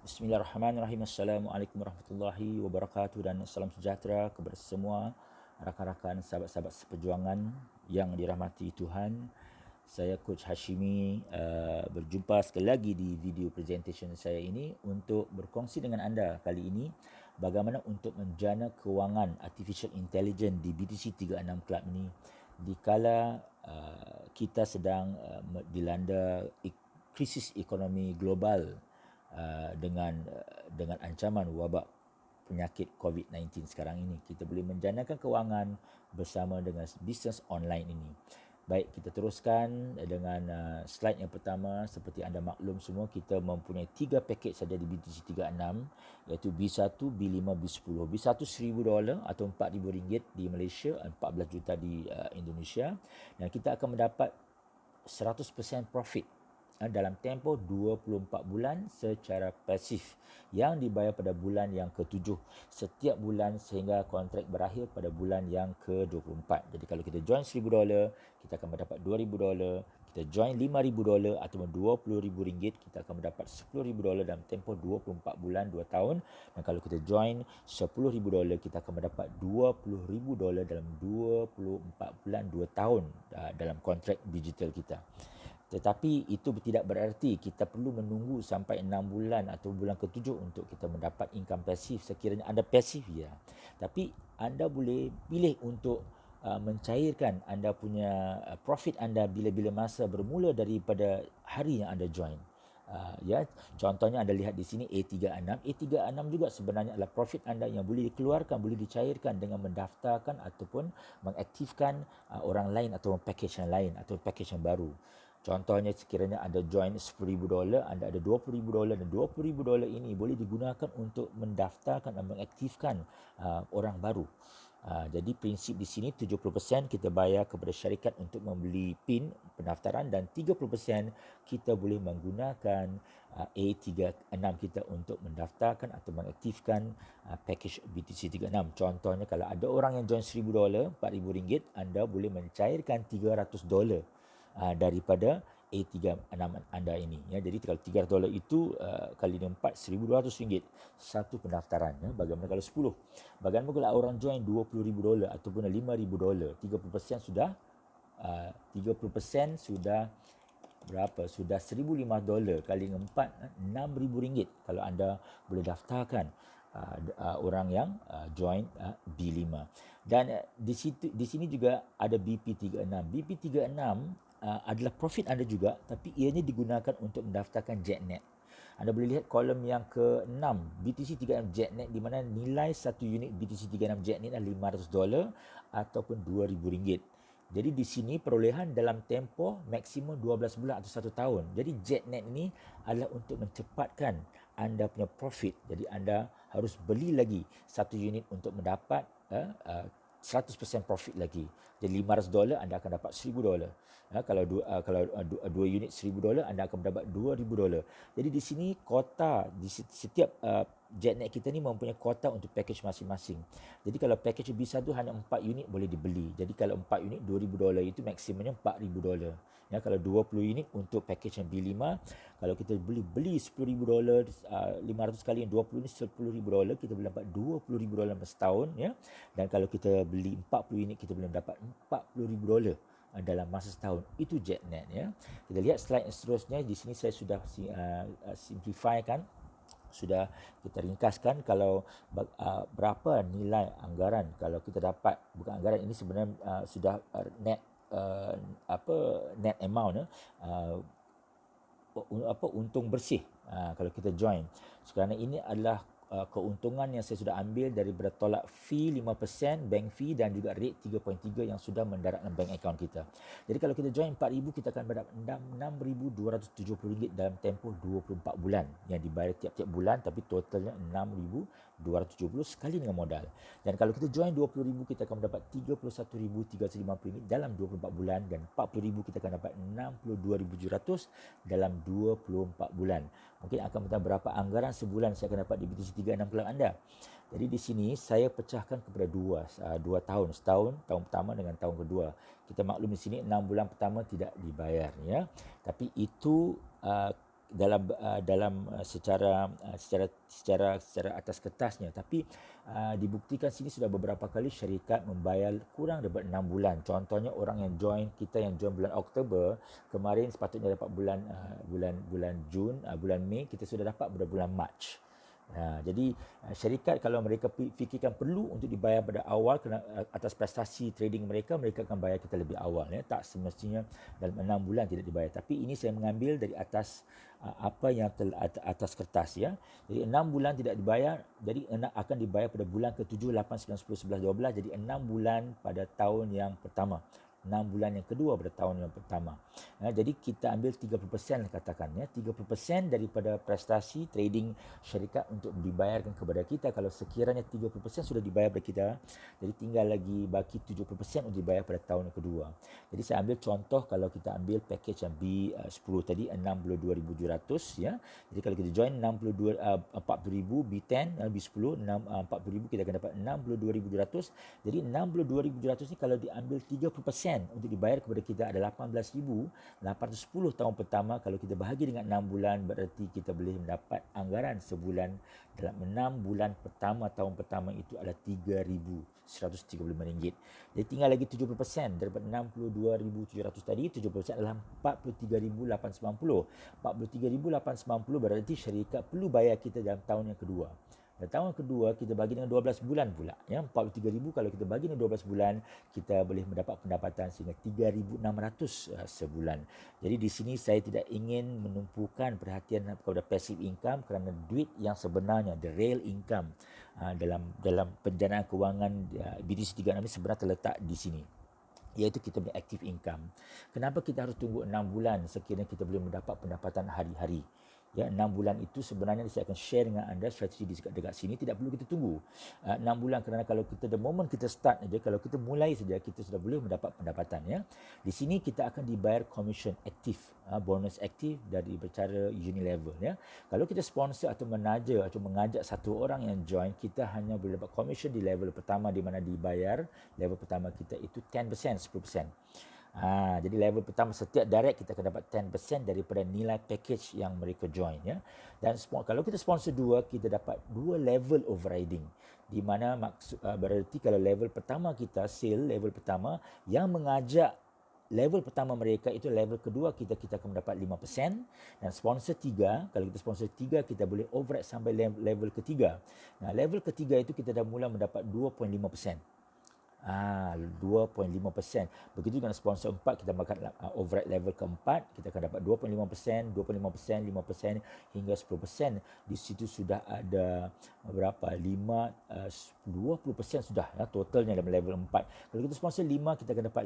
Bismillahirrahmanirrahim. Assalamualaikum warahmatullahi wabarakatuh dan salam sejahtera kepada semua rakan-rakan, sahabat-sahabat seperjuangan yang dirahmati Tuhan. Saya Coach Hashimi berjumpa sekali lagi di video presentation saya ini untuk berkongsi dengan anda kali ini bagaimana untuk menjana kewangan artificial intelligence di BTC 36 Club ini dikala kita sedang dilanda krisis ekonomi global dengan ancaman wabak penyakit COVID-19 sekarang ini. Kita boleh menjanakan kewangan bersama dengan bisnes online ini. Baik, kita teruskan dengan slide yang pertama. Seperti anda maklum semua, kita mempunyai 3 pakej saja di BTC 36, iaitu B1, B5, B10. B1 $1,000 atau RM4,000 di Malaysia, 14 juta di Indonesia, dan kita akan mendapat 100% profit dalam tempoh 24 bulan secara pasif yang dibayar pada bulan yang ke-7 setiap bulan sehingga kontrak berakhir pada bulan yang ke-24. Jadi kalau kita join $1,000, kita akan mendapat $2,000. Kita join $5,000 atau RM20,000, kita akan mendapat $10,000 dalam tempoh 24 bulan 2 tahun. Dan kalau kita join $10,000, kita akan mendapat $20,000 dalam 24 bulan 2 tahun dalam kontrak digital kita. Tetapi itu tidak bererti kita perlu menunggu sampai 6 bulan atau bulan ke-7 untuk kita mendapat income pasif sekiranya anda pasif ya. Tapi anda boleh pilih untuk mencairkan anda punya profit anda bila-bila masa bermula daripada hari yang anda join. Ya, contohnya anda lihat di sini A36. A36 juga sebenarnya adalah profit anda yang boleh dikeluarkan, boleh dicairkan dengan mendaftarkan ataupun mengaktifkan orang lain atau package yang lain atau package yang baru. Contohnya sekiranya anda join $10,000, anda ada $20,000 dan $20,000 ini boleh digunakan untuk mendaftarkan dan mengaktifkan orang baru. Jadi prinsip di sini 70% kita bayar kepada syarikat untuk membeli PIN pendaftaran dan 30% kita boleh menggunakan A36 kita untuk mendaftarkan atau mengaktifkan package BTC 36. Contohnya kalau ada orang yang join $1,000, RM4,000, anda boleh mencairkan $300 daripada A36 anda ini ya. Jadi kalau $300 itu kali 4 RM1,200 satu pendaftaran ya. Bagaimana kalau 10? Bagaimana kalau orang join $20,000 ataupun $5,000? 30% sudah 30% sudah berapa? Sudah $1,005 kali 4 RM6,000 kalau anda boleh daftarkan orang yang join B5. Dan di sini juga ada BP36. BP36 adalah profit anda juga, tapi ianya digunakan untuk mendaftarkan JetNet. Anda boleh lihat kolom yang ke-6 BTC 36 JetNet, di mana nilai satu unit BTC 36 JetNet adalah $500 ataupun RM2,000. Jadi di sini perolehan dalam tempoh maksimum 12 bulan atau 1 tahun. Jadi JetNet ini adalah untuk mencepatkan anda punya profit. Jadi anda harus beli lagi satu unit untuk mendapat 100% profit lagi. Jadi $500 anda akan dapat $1,000. Kalau dua unit $1,000 anda akan mendapat $2,000. Jadi di sini kota di setiap JetNet kita ni mempunyai kota untuk package masing-masing. Jadi kalau package B1 hanya 4 unit boleh dibeli. Jadi kalau 4 unit $2,000 itu maksimumnya $4,000. Ya, kalau 20 unit untuk package yang B5, kalau kita beli $10,000, 500 kali yang 20 ni $10,000, kita boleh dapat $20,000 setahun ya. Dan kalau kita beli 40 unit kita boleh dapat $40,000 dalam masa setahun. Itu JetNet ya. Kita lihat slide yang seterusnya. Di sini saya sudah simplifykan, sudah kita ringkaskan kalau berapa nilai anggaran kalau kita dapat, bukan anggaran ini sebenarnya sudah net net amount untung bersih kalau kita join. Sekarang ini adalah keuntungan yang saya sudah ambil daripada tolak fee 5%, bank fee dan juga rate 3.3 yang sudah mendarat dalam bank account kita. Jadi kalau kita join 4,000, kita akan mendapat RM6,270 dalam tempoh 24 bulan yang dibayar tiap-tiap bulan, tapi totalnya RM6,270 sekali dengan modal. Dan kalau kita join 20,000, kita akan mendapat RM31,350 dalam 24 bulan, dan 40,000 kita akan dapat RM62,700 dalam 24 bulan. Mungkin akan minta berapa anggaran sebulan saya akan dapat di BTC 36 Club anda. Jadi di sini saya pecahkan kepada dua tahun. Setahun, tahun pertama dengan tahun kedua. Kita maklum di sini 6 bulan pertama tidak dibayar ya. Tapi itu secara atas kertasnya, tapi dibuktikan sini sudah beberapa kali syarikat membayar kurang daripada 6 bulan. Contohnya orang yang join bulan Oktober kemarin sepatutnya dapat bulan Jun, bulan Mei, kita sudah dapat pada bulan Mac. Jadi syarikat kalau mereka fikirkan perlu untuk dibayar pada awal kerana atas prestasi trading mereka akan bayar kita lebih awal, ya. Tak semestinya dalam 6 bulan tidak dibayar, tapi ini saya mengambil dari atas apa yang atas kertas, ya. Jadi 6 bulan tidak dibayar, jadi akan dibayar pada bulan ke-7, 8, 9, 10, 11, 12, jadi 6 bulan pada tahun yang pertama. 6 bulan yang kedua pada tahun yang pertama. Jadi kita ambil 30% katakan, ya, 30% daripada prestasi trading syarikat untuk dibayarkan kepada kita. Kalau sekiranya 30% sudah dibayar kepada kita, jadi tinggal lagi baki 70% untuk dibayar pada tahun yang kedua. Jadi saya ambil contoh, kalau kita ambil package yang B10 tadi 62,700, ya. Jadi kalau kita join 40,000 B10, B10 40,000, kita akan dapat 62,700. Jadi 62,700 ni kalau diambil 30% untuk dibayar kepada kita ada 18,810 tahun pertama. Kalau kita bahagi dengan 6 bulan, berarti kita boleh mendapat anggaran sebulan dalam 6 bulan pertama tahun pertama itu adalah RM3,135. Jadi tinggal lagi 70% daripada 62,700 tadi. 70% adalah 43,890. 43,890 berarti syarikat perlu bayar kita dalam tahun yang kedua. Dan tahun kedua kita bagi dengan 12 bulan pula, ya. 43,000 kalau kita bagi dengan 12 bulan, kita boleh mendapat pendapatan sehingga 3,600 sebulan. Jadi di sini saya tidak ingin menumpukan perhatian kepada passive income, kerana duit yang sebenarnya, the real income dalam penjanaan kewangan BDC 36 ini sebenarnya terletak di sini, iaitu kita punya active income. Kenapa kita harus tunggu 6 bulan sekiranya kita boleh mendapat pendapatan hari-hari? Ya, 6 bulan itu sebenarnya saya akan share dengan anda strategi dekat sini. Tidak perlu kita tunggu 6 bulan, kerana kalau kita the moment kita start saja, kalau kita mulai saja, kita sudah boleh mendapat pendapatan, ya. Di sini kita akan dibayar commission aktif, bonus aktif dari bercara Unilevel, ya. Kalau kita sponsor atau menaja atau mengajak satu orang yang join, kita hanya boleh dapat commission di level pertama, di mana dibayar level pertama kita itu 10%, 10%. Jadi level pertama setiap direct kita akan dapat 10% daripada nilai package yang mereka join, ya. Dan kalau kita sponsor 2, kita dapat 2 level overriding, di mana berarti kalau level pertama kita sale level pertama yang mengajak level pertama mereka, itu level kedua kita akan mendapat 5%, dan sponsor 3, kalau kita sponsor 3 kita boleh override sampai level ketiga. Level ketiga itu kita dah mula mendapat 2.5%. 2.5%. Begitu dengan sponsor 4, kita makan override level keempat, kita akan dapat 2.5%, 25%, 5% hingga 10%. Di situ sudah ada berapa? 20% sudah, ya, totalnya dalam level 4. Kalau kita sponsor 5, kita akan dapat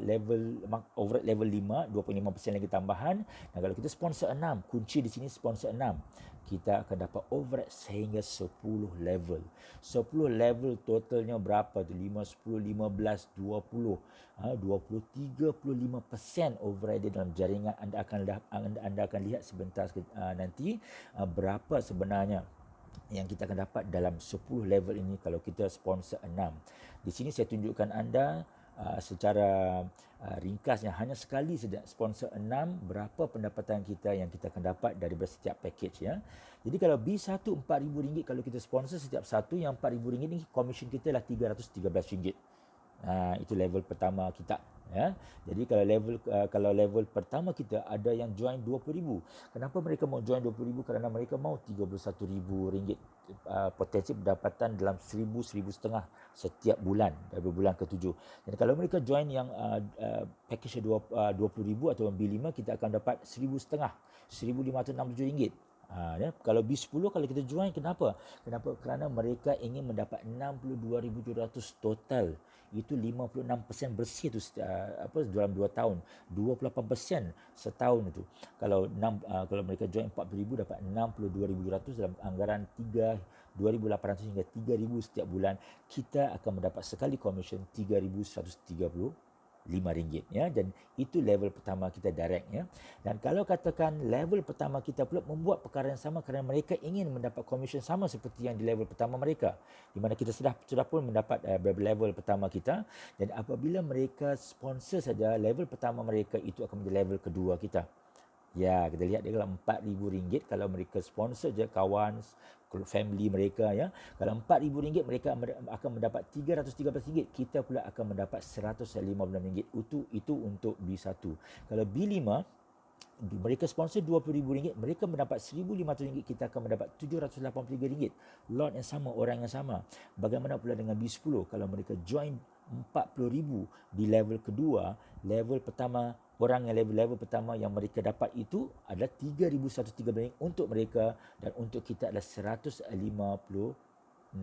override level 5, 2.5% lagi tambahan. Dan kalau kita sponsor 6, kunci di sini sponsor 6, kita akan dapat override sehingga 10 level. 10 level totalnya berapa tu? 5, 10, 15, 20. 20, 35% override dalam jaringan. Anda akan lihat sebentar nanti berapa sebenarnya yang kita akan dapat dalam 10 level ini kalau kita sponsor 6. Di sini saya tunjukkan anda secara ringkasnya, hanya sekali saja sponsor 6, berapa pendapatan kita yang kita akan dapat dari setiap package, ya. Jadi kalau B1 RM4,000, kalau kita sponsor setiap satu yang RM4,000 ni, komisen kita lah RM313. Itu level pertama kita, ya. Jadi kalau level pertama kita ada yang join RM20,000. Kenapa mereka mau join RM20,000? Kerana mereka mau RM31,000 potensi pendapatan dalam RM1,000-RM1,500 setiap bulan dari bulan ke-7. Dan kalau mereka join yang package RM20,000 atau B5, kita akan dapat RM1,500, RM1,567. Ya. Kalau B10 kalau kita join, kenapa? Kerana mereka ingin mendapat 62,700 total. Itu 56% bersih tu dalam 2 tahun. 28% setahun itu. Kalau mereka join 40,000 dapat 62,700 dalam anggaran 2,800 hingga 3,000 setiap bulan. Kita akan mendapat sekali komisen RM3,135, ya. Dan itu level pertama kita direct, ya. Dan kalau katakan level pertama kita pula membuat perkara yang sama, kerana mereka ingin mendapat komisen sama seperti yang di level pertama mereka, di mana kita sudah pun mendapat level pertama kita, dan apabila mereka sponsor saja level pertama mereka, itu akan menjadi level kedua kita. Ya, kita lihat dia kalau RM4,000 kalau mereka sponsor je kawan, family mereka ya. Kalau RM4,000 mereka akan mendapat RM313, kita pula akan mendapat RM115. Itu untuk B1. Kalau B5 mereka sponsor RM20,000, mereka mendapat RM1,500, kita akan mendapat RM783. Lot yang sama, orang yang sama. Bagaimana pula dengan B10? Kalau mereka join RM40,000 di level kedua, level pertama, orang yang level pertama yang mereka dapat itu adalah RM3,113 untuk mereka, dan untuk kita adalah RM1,567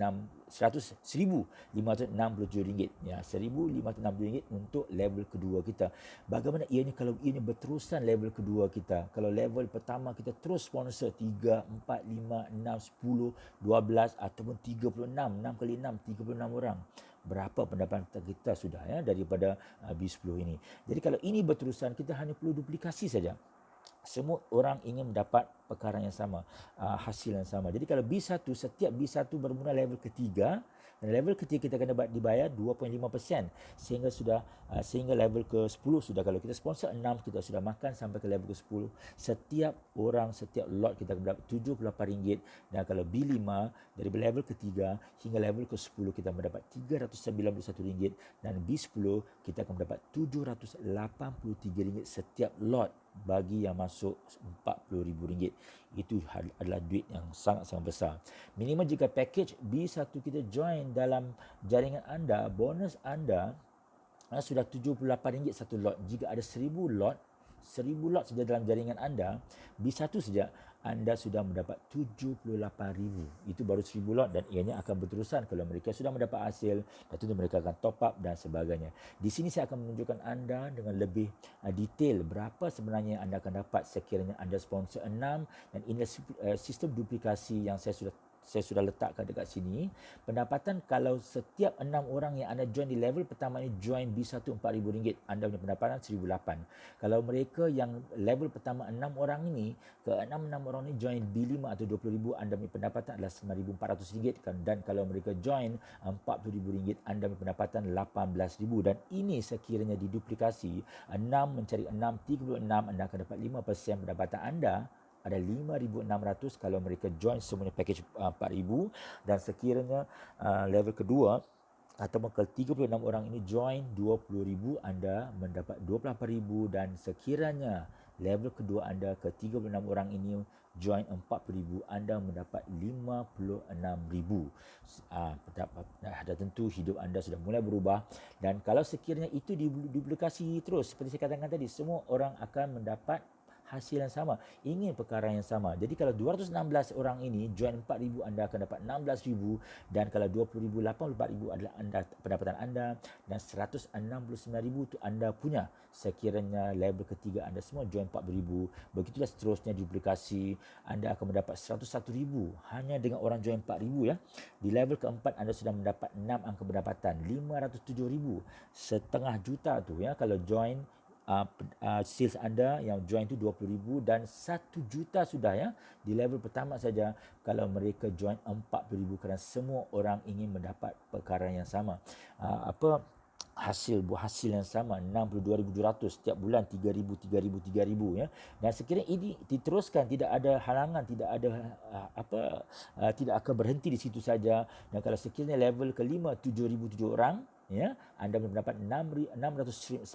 ya, RM1,567 untuk level kedua kita. Bagaimana ianya kalau ianya berterusan level kedua kita? Kalau level pertama kita terus sponsor 3, 4, 5, 6, 10, 12 ataupun 36, 6 kali 6, 36 orang. Berapa pendapatan kita sudah ya daripada B10 ini. Jadi kalau ini berterusan, kita hanya perlu duplikasi saja. Semua orang ingin mendapat perkara yang sama, hasil yang sama. Jadi kalau B1, setiap B1 bermula level ketiga, dan level ketiga kita akan dapat dibayar 2.5%, sehingga level ke-10 sudah. Kalau kita sponsor 6, kita sudah makan sampai ke level ke-10. Setiap orang, setiap lot kita akan dapat RM78, dan kalau B5 dari level ketiga hingga level ke-10 kita mendapat RM391, dan B10 kita akan mendapat RM783 setiap lot bagi yang masuk RM40,000. Itu adalah duit yang sangat-sangat besar. Minimal jika package B1 kita join dalam jaringan anda, bonus anda sudah RM78 satu lot. Jika ada 1,000 lot, 1,000 lot saja dalam jaringan anda, B1 saja, anda sudah mendapat RM78,000. Itu baru 1,000 lot, dan ianya akan berterusan kalau mereka sudah mendapat hasil, dan tentu mereka akan top up dan sebagainya. Di sini saya akan menunjukkan anda dengan lebih detail berapa sebenarnya anda akan dapat sekiranya anda sponsor 6, dan inilah sistem duplikasi yang saya sudah letakkan dekat sini. Pendapatan kalau setiap 6 orang yang anda join di level pertama ini join B1 RM4,000, anda punya pendapatan RM1,008. Kalau mereka yang level pertama 6 orang ini, ke 6 orang ini join B5 atau RM20,000, anda punya pendapatan adalah RM9,400. Dan kalau mereka join RM40,000, anda punya pendapatan RM18,000. Dan ini sekiranya diduplikasi 6 mencari 6, 36, anda akan dapat 5% pendapatan anda ada RM5,600 kalau mereka join semuanya package RM4,000. Dan sekiranya level kedua ataupun kalau 36 orang ini join RM20,000, anda mendapat RM28,000. Dan sekiranya level kedua anda ke 36 orang ini join RM40,000, anda mendapat RM56,000. Dah tentu hidup anda sudah mulai berubah. Dan kalau sekiranya itu diduplikasi terus, seperti saya katakan tadi, semua orang akan mendapat hasil yang sama, ingin perkara yang sama. Jadi kalau 216 orang ini join 4,000, anda akan dapat 16,000. Dan kalau 20,000, 84,000 adalah pendapatan anda, dan 169,000 itu anda punya sekiranya level ketiga anda semua join 40,000. Begitulah seterusnya duplikasi. Anda akan mendapat 101,000 hanya dengan orang join 4,000 ya. Di level keempat anda sudah mendapat 6 angka pendapatan, 507,000, setengah juta tu ya kalau join sales anda yang join tu 20,000, dan 1 juta sudah ya di level pertama saja kalau mereka join 40,000, kerana semua orang ingin mendapat perkara yang sama. Hasil yang sama, 62,700 setiap bulan, 3,000 ya. Dan sekiranya ini diteruskan, tidak ada halangan, tidak ada tidak akan berhenti di situ saja. Dan kalau sekiranya level kelima 7,007 orang ya, anda mendapat 609,000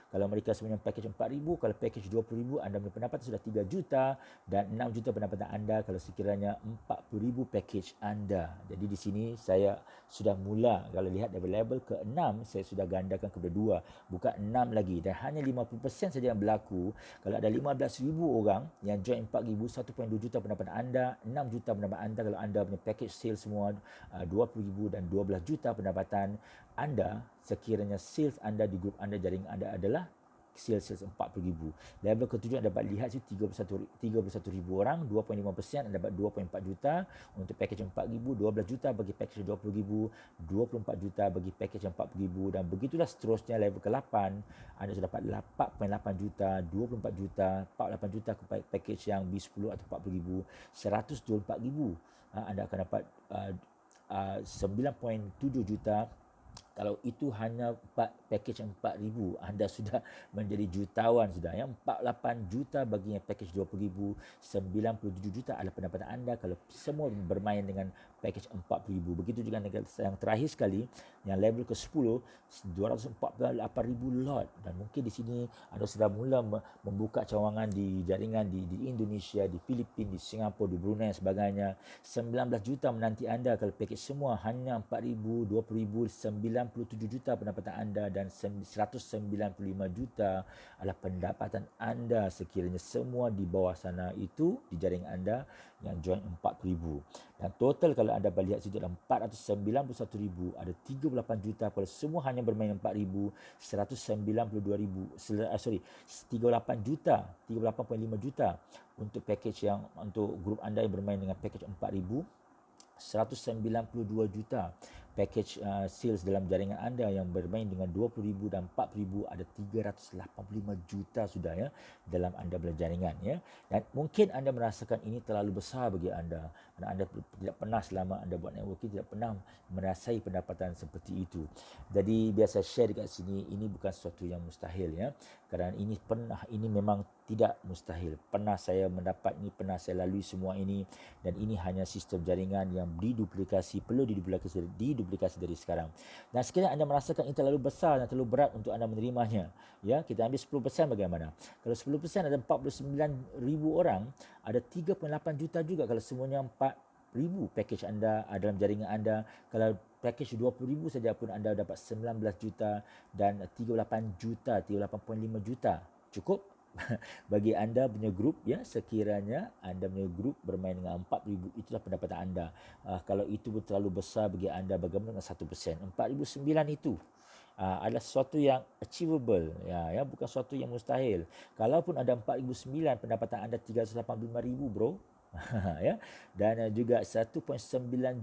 kalau mereka sebenarnya package 4,000. Kalau package 20,000, anda punya pendapatan sudah 3 juta, dan 6 juta pendapatan anda kalau sekiranya 40,000 package anda. Jadi di sini saya sudah mula, kalau lihat dari level ke-6 saya sudah gandakan kepada 2, bukan 6 lagi, dan hanya 50% saja yang berlaku. Kalau ada 15,000 orang yang join 4,000, 1.2 juta pendapatan anda, 6 juta pendapatan anda kalau anda punya package sales semua 20,000, dan 12 juta pendapatan anda sekiranya sales anda di grup anda, jaring anda adalah sales 40,000. Level ke-7 anda dapat lihat sini 31,000 orang, 2.5%, anda dapat 2.4 juta untuk package 4,000, 12 juta bagi package 20,000, 24 juta bagi package 40,000, dan begitulah seterusnya. Level ke-8 anda sudah dapat 4.8 juta, 24 juta, 48 juta ke package yang B10 atau 40,000, 124,000. Anda akan dapat 9.7 juta Kalau itu hanya package yang 4,000, anda sudah menjadi jutawan sudah ya. 48 juta bagi yang package 20,000, 97 juta adalah pendapatan anda kalau semua bermain dengan package 40,000. Begitu juga yang terakhir sekali, yang level ke-10, 248,000 lot. Dan mungkin di sini anda sudah mula membuka cawangan di jaringan di Indonesia, di Filipina, di Singapura, di Brunei dan sebagainya. 19 juta menanti anda kalau package semua hanya 4,000, 20,000, 97 juta pendapatan anda, dan 195 juta adalah pendapatan anda sekiranya semua di bawah sana itu di jaringan anda yang join 40,000. Dan total kalau anda lihat situ adalah 491,000, ada 38 juta kalau semua hanya bermain 4,000, 192,000, 38 juta, 38.5 juta untuk package yang untuk grup anda yang bermain dengan package 4,000, 192 juta package sales dalam jaringan anda yang bermain dengan 20,000 dan 40,000, ada 385 juta sudah ya dalam anda berjaringan ya. Dan mungkin anda merasakan ini terlalu besar bagi anda kerana anda tidak pernah selama anda buat networking tidak pernah merasai pendapatan seperti itu. Jadi biasa share dekat sini, ini bukan sesuatu yang mustahil ya. Kerana ini memang tidak mustahil. Pernah saya mendapat ini, pernah saya lalui semua ini, dan ini hanya sistem jaringan yang perlu diduplikasi dari sekarang. Dan sekiranya anda merasakan ini terlalu besar dan terlalu berat untuk anda menerimanya, ya, kita ambil 10% bagaimana? Kalau 10% ada 49,000 orang, ada 3.8 juta juga kalau semuanya 4,000 package anda dalam jaringan anda. Kalau package 20,000 saja pun anda dapat 19 juta dan 38 juta, 38.5 juta. Cukup bagi anda punya grup ya. Sekiranya anda punya grup bermain dengan 4,000, itulah pendapatan anda. Kalau itu pun terlalu besar bagi anda, bagaimana dengan 1%? 4,009 itu adalah sesuatu yang achievable ya, bukan sesuatu yang mustahil. Kalaupun ada 4,009, pendapatan anda 385,000 bro. Ya, dan juga 1.9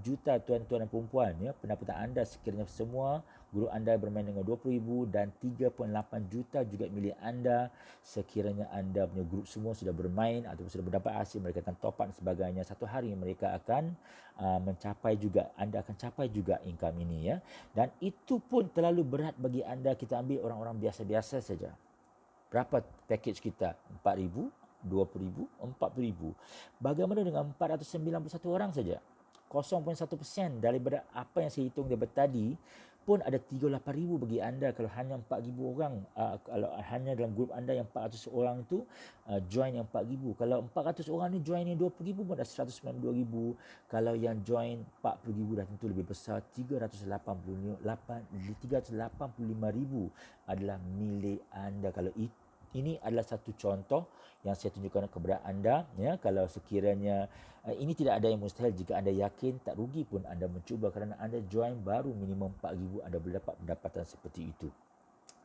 juta tuan-tuan dan perempuan ya, pendapatan anda sekiranya semua guru anda bermain dengan 20,000, dan 3.8 juta juga milik anda sekiranya anda punya grup semua sudah bermain ataupun sudah mendapat hasil, mereka akan top up dan sebagainya. Satu hari mereka akan mencapai juga, anda akan capai juga income ini ya. Dan itu pun terlalu berat bagi anda. Kita ambil orang-orang biasa-biasa saja. Berapa package kita? 4,000, 20,000, 40,000. Bagaimana dengan 491 orang saja? 0.1% daripada apa yang saya hitung daripada tadi pun ada 38,000 bagi anda kalau hanya 4,000 orang. Kalau hanya dalam grup anda yang 400 orang itu join yang 4,000. Kalau 400 orang ni join yang 20,000 pun dah 192,000. Kalau yang join 40,000 dah tentu lebih besar, 385,000 adalah milik anda. Kalau ini adalah satu contoh yang saya tunjukkan kepada anda ya. Kalau sekiranya ini tidak ada yang mustahil, jika anda yakin tak rugi pun anda mencuba kerana anda join baru minimum 4,000 anda boleh dapat pendapatan seperti itu.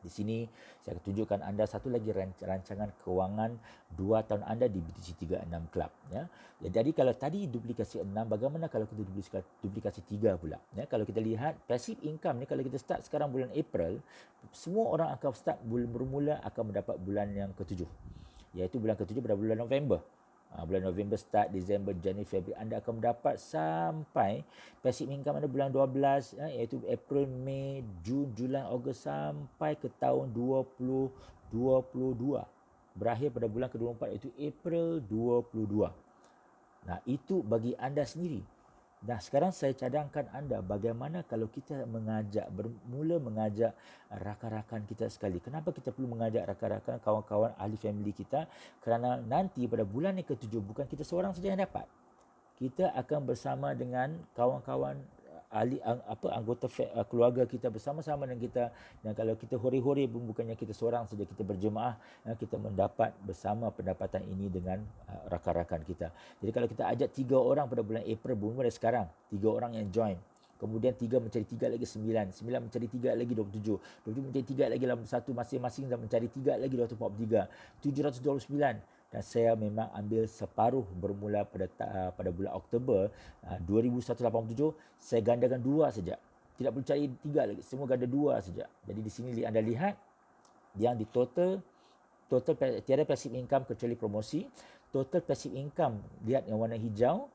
Di sini saya akan tunjukkan anda satu lagi rancangan kewangan 2 tahun anda di BTC 36 Club ya. Jadi kalau tadi duplikasi 6, bagaimana kalau kita duplikasi 3 pula ya. Kalau kita lihat passive income ni, kalau kita start sekarang bulan April, semua orang akan start bermula akan mendapat bulan yang ke-7, iaitu bulan ke-7 pada bulan November. Bulan November start, Disember, Januari, Februari, anda akan mendapat sampai passive income anda bulan 12 ya, iaitu April, Mei, Jun, Julai, Ogos sampai ke tahun 2022. Berakhir pada bulan ke-24 iaitu April 22. Nah, itu bagi anda sendiri. Nah, sekarang saya cadangkan anda bagaimana kalau kita bermula mengajak rakan-rakan kita sekali. Kenapa kita perlu mengajak rakan-rakan, kawan-kawan, ahli family kita? Kerana nanti pada bulan yang ke-7 bukan kita seorang saja yang dapat. Kita akan bersama dengan kawan-kawan anggota keluarga kita bersama-sama dengan kita. Dan kalau kita hore-hore pun bukannya kita seorang saja, kita berjemaah, kita mendapat bersama pendapatan ini dengan rakan-rakan kita. Jadi kalau kita ajak 3 orang pada bulan April, bermula dari sekarang 3 orang yang join, kemudian 3 mencari 3 lagi 9, 9 mencari 3 lagi 27, 27 mencari 3 lagi 81, masing-masing dan mencari 3 lagi 243, 729. Dan saya memang ambil separuh bermula pada bulan Oktober 2187. Saya gandakan 2 saja. Tidak perlu cari 3 lagi. Semua ganda 2 saja. Jadi di sini anda lihat yang di total tiada passive income kecuali promosi. Total passive income, lihat yang warna hijau,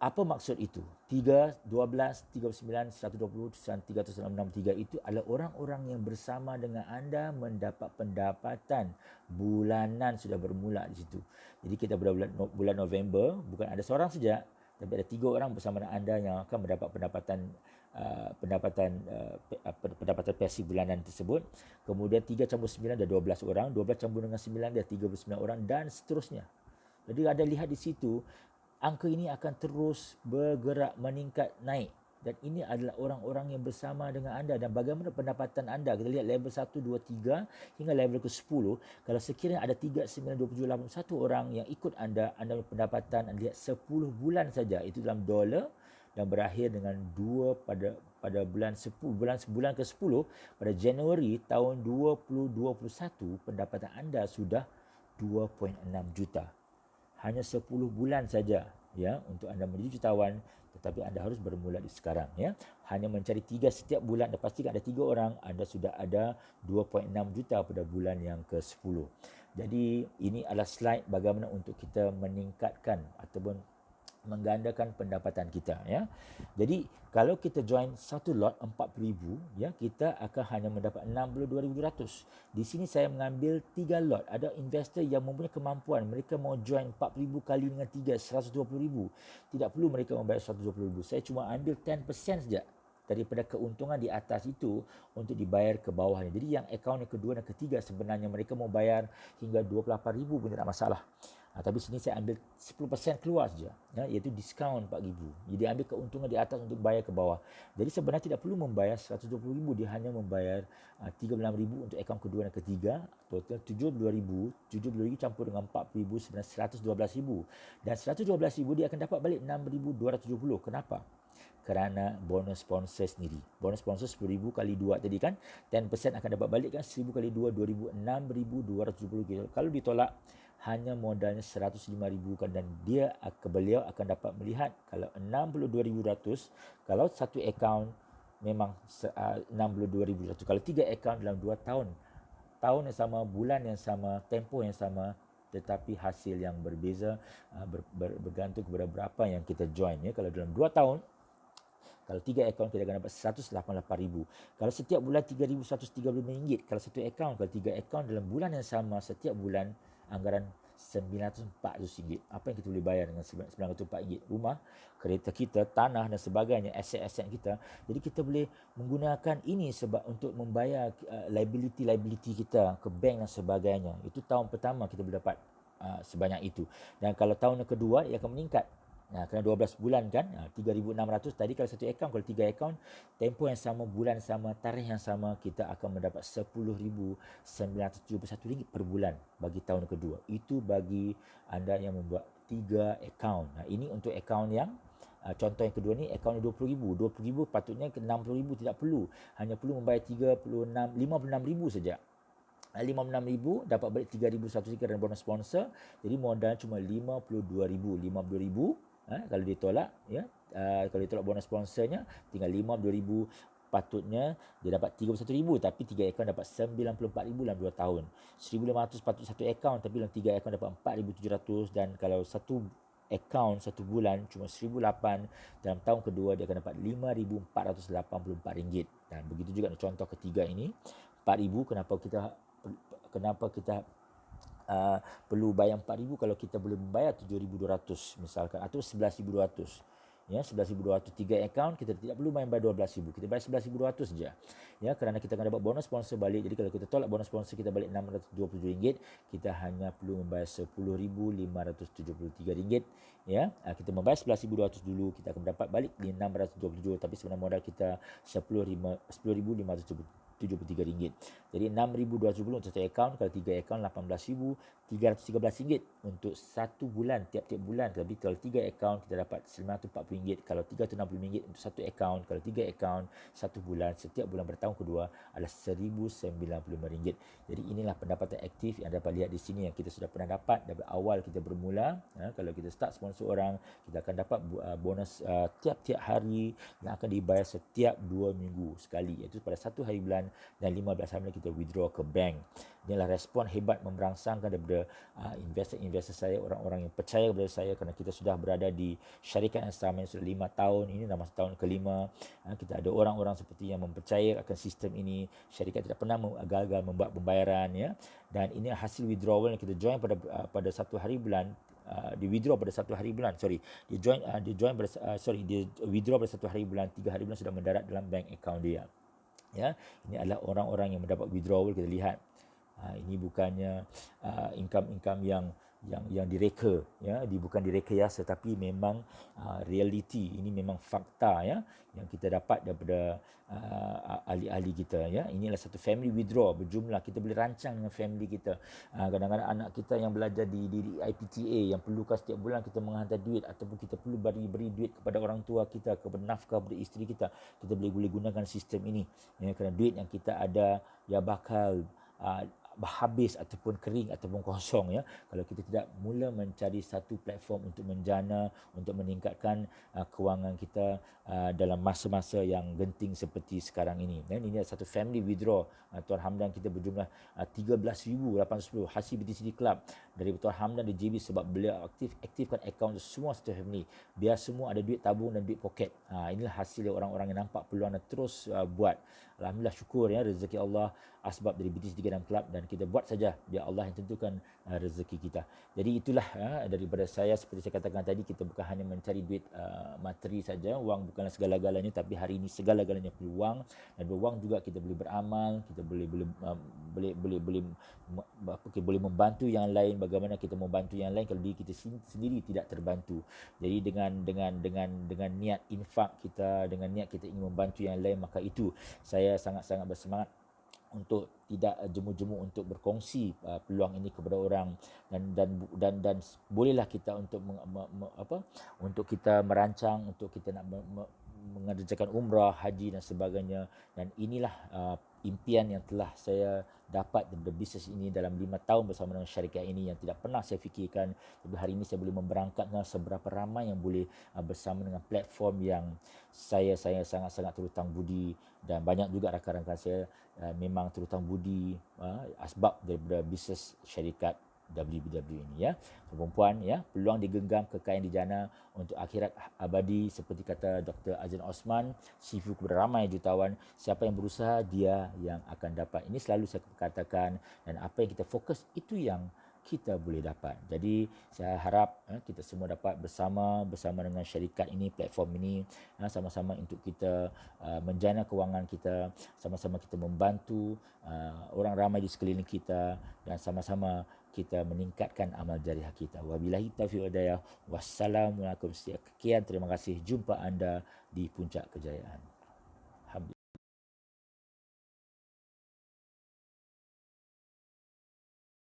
Apa maksud itu? 3, 12, 39, 120, 363 itu adalah orang-orang yang bersama dengan anda mendapat pendapatan bulanan sudah bermula di situ. Jadi kita bulan November, bukan ada seorang saja, tapi ada 3 orang bersama dengan anda yang akan mendapat pendapatan pasif bulanan tersebut. Kemudian 3 campur 9 dah 12 orang, 12 campur dengan 9 dah 39 orang dan seterusnya. Jadi ada lihat di situ, angka ini akan terus bergerak meningkat naik. Dan ini adalah orang-orang yang bersama dengan anda. Dan bagaimana pendapatan anda? Kita lihat level 1, 2, 3 hingga level ke-10. Kalau sekiranya ada 3, 9, 27, 81 orang yang ikut anda pendapatan anda lihat 10 bulan saja. Itu dalam dolar dan berakhir dengan 2 pada bulan 10, bulan ke-10 pada Januari tahun 2021, pendapatan anda sudah 2.6 juta. Hanya 10 bulan saja ya untuk anda menjadi jutawan, tetapi anda harus bermula di sekarang ya. Hanya mencari 3 setiap bulan dan pastikan ada 3 orang, anda sudah ada 2.6 juta pada bulan yang ke-10. Jadi ini adalah slide bagaimana untuk kita meningkatkan ataupun menggandakan pendapatan kita ya. Jadi kalau kita join satu lot 40,000 ya, kita akan hanya mendapat 62,200. Di sini saya mengambil 3 lot. Ada investor yang mempunyai kemampuan, mereka mau join 40,000 kali dengan 3, 120,000. Tidak perlu mereka membayar 120,000. Saya cuma ambil 10% saja daripada keuntungan di atas itu untuk dibayar ke bawahnya. Jadi yang akaun yang kedua dan ketiga sebenarnya mereka mau bayar hingga 28,000 pun tidak masalah. Tapi sini saya ambil 10% keluar saja, ya, iaitu diskaun 4,000. Jadi ambil keuntungan di atas untuk bayar ke bawah. Jadi sebenarnya tidak perlu membayar 120,000, dia hanya membayar 36,000 untuk akaun kedua dan ketiga, total 72,000. 72,000 campur dengan 40,000 sebenarnya 112,000. Dan 112,000 dia akan dapat balik 6,270. Kenapa? Kerana bonus sponsor sendiri. Bonus sponsor 10,000 kali 2 tadi kan, 10% akan dapat balik kan, 1,000 kali 2, 2,000, 6,270. Kalau ditolak, hanya modalnya 105,000 kan, dan beliau akan dapat melihat kalau 62,100, kalau satu akaun memang 62,100, kalau 3 akaun dalam 2 tahun, tahun yang sama, bulan yang sama, tempoh yang sama, tetapi hasil yang berbeza, bergantung kepada berapa yang kita join ya. Kalau dalam 2 tahun, kalau 3 akaun kita akan dapat 188,000. Kalau setiap bulan RM3,135. Kalau satu akaun, kalau 3 akaun dalam bulan yang sama, setiap bulan anggaran RM940. Apa yang kita boleh bayar dengan RM904? Rumah, kereta kita, tanah dan sebagainya, aset-aset kita. Jadi kita boleh menggunakan ini sebab untuk membayar liability kita ke bank dan sebagainya. Itu tahun pertama kita boleh dapat sebanyak itu. Dan kalau tahun yang kedua, ia akan meningkat. Kerana 12 bulan kan, 3,600 tadi kalau satu akaun. Kalau 3 akaun, tempoh yang sama, bulan sama, tarikh yang sama, kita akan mendapat RM10,971 per bulan bagi tahun kedua. Itu bagi anda yang membuat 3 akaun. Ini untuk akaun yang contoh yang kedua ni, akaun RM20,000. RM20,000 patutnya ke RM60,000, tidak perlu. Hanya perlu membayar RM56,000 saja. RM56,000 dapat balik RM3,100 kerana bonus sponsor. Jadi modal cuma RM52,000. RM52,000 kalau ditolak ya, kalau ditolak bonus sponsornya tinggal RM52,000. Patutnya dia dapat RM31,000, tapi 3 akaun dapat RM94,000 dalam 2 tahun. RM1,500 patut satu akaun, tapi dalam 3 akaun dapat RM4,700. Dan kalau satu akaun satu bulan cuma RM1,800, dalam tahun kedua dia akan dapat RM5,484. Dan begitu juga contoh ketiga ini, RM4,000. Kenapa kita perlu bayar RM4,000 kalau kita boleh membayar RM7,200 misalkan, atau RM11,200. Ya, RM11,200, 3 akaun, kita tidak perlu bayar RM12,000. Kita bayar RM11,200 saja. Ya, kerana kita akan dapat bonus sponsor balik. Jadi kalau kita tolak bonus sponsor kita balik RM627, kita hanya perlu membayar RM10,573. Ya, kita membayar RM11,200 dulu, kita akan dapat balik RM627, tapi sebenarnya modal kita RM10,573. Jadi RM6,270 untuk satu akaun. Kalau 3 akaun, RM18,313 untuk satu bulan, tiap-tiap bulan. Tapi kalau 3 akaun kita dapat RM940. Kalau RM360 untuk satu akaun. Kalau 3 akaun satu bulan, setiap bulan bertahun kedua adalah RM1,095. Jadi inilah pendapatan aktif yang dapat lihat di sini yang kita sudah pernah dapat dari awal kita bermula. Kalau kita start sponsor orang, kita akan dapat bonus tiap-tiap hari yang akan dibayar setiap 2 minggu sekali, iaitu pada 1 hari bulan dan 15 hari kita withdraw ke bank. Inilah respon hebat memberangsangkan daripada kepada investor-investor saya, orang-orang yang percaya kepada saya, kerana kita sudah berada di syarikat yang sama sudah 5 tahun, ini dah masuk tahun kelima. Kita ada orang-orang seperti yang mempercaya akan sistem ini. Syarikat tidak pernah gagal membuat pembayaran, ya. Dan ini hasil withdrawal yang kita join pada satu hari bulan, di withdraw pada satu hari bulan, dia withdraw pada satu hari bulan, 3 hari bulan sudah mendarat dalam bank account dia. Ya, ini adalah orang-orang yang mendapat withdrawal. Kita lihat, ini bukannya income yang direka, ya, bukan direkayasa, tapi memang reality. Ini memang fakta, ya, yang kita dapat daripada ahli-ahli kita, ya. Inilah satu family withdraw berjumlah. Kita boleh rancang dengan family kita. Kadang-kadang anak kita yang belajar di IPTA yang perlukan setiap bulan kita menghantar duit, ataupun kita perlu beri duit kepada orang tua kita, kepada nafkah kepada isteri kita, kita boleh gunakan sistem ini, ya, kerana duit yang kita ada dia bakal habis ataupun kering ataupun kosong, ya, kalau kita tidak mula mencari satu platform untuk menjana, untuk meningkatkan kewangan kita dalam masa-masa yang genting seperti sekarang ini. Dan ini adalah satu family withdraw. Tuan Hamdan kita berjumlah 13,810 hasil BTCD Club dari Tuan Hamdan di JB, sebab beliau aktifkan akaun semua satu family, biar semua ada duit tabung dan duit poket. Inilah hasil orang-orang yang nampak peluang dan terus buat. Alhamdulillah, syukur, ya, rezeki Allah asbab dari BTC Dalam Club, dan kita buat saja biar Allah yang tentukan rezeki kita. Jadi itulah daripada saya, seperti saya katakan tadi, kita bukan hanya mencari duit materi saja. Wang bukanlah segala-galanya, tapi hari ini segala-galanya perlu wang, dan berwang juga kita boleh beramal, kita boleh membantu yang lain. Bagaimana kita membantu yang lain kalau diri kita sendiri tidak terbantu? Jadi dengan niat infak kita, dengan niat kita ingin membantu yang lain, maka itu saya sangat-sangat bersemangat untuk tidak jemu-jemu untuk berkongsi peluang ini kepada orang, dan bolehlah kita untuk untuk kita merancang, untuk kita nak mengerjakan umrah, haji dan sebagainya. Dan inilah impian yang telah saya dapat daripada bisnes ini dalam 5 tahun bersama dengan syarikat ini, yang tidak pernah saya fikirkan. Tapi hari ini saya boleh memberangkatkan seberapa ramai yang boleh bersama dengan platform yang saya sangat-sangat terhutang budi, dan banyak juga rakan-rakan saya memang terhutang budi asbab daripada bisnes syarikat WBW ini, ya. Perempuan, ya, peluang digenggam, kekayaan dijana untuk akhirat abadi, seperti kata Dr. Azlan Osman, sifu kepada ramai jutawan. Siapa yang berusaha, dia yang akan dapat. Ini selalu saya katakan, dan apa yang kita fokus itu yang kita boleh dapat. Jadi saya harap kita semua dapat bersama dengan syarikat ini, platform ini, sama-sama untuk kita menjana kewangan kita, sama-sama kita membantu orang ramai di sekeliling kita, dan sama-sama kita meningkatkan amal jariah kita. Wabillahi taufiq wal hidayah. Wassalamualaikum. Sekian, terima kasih. Jumpa anda di Puncak Kejayaan.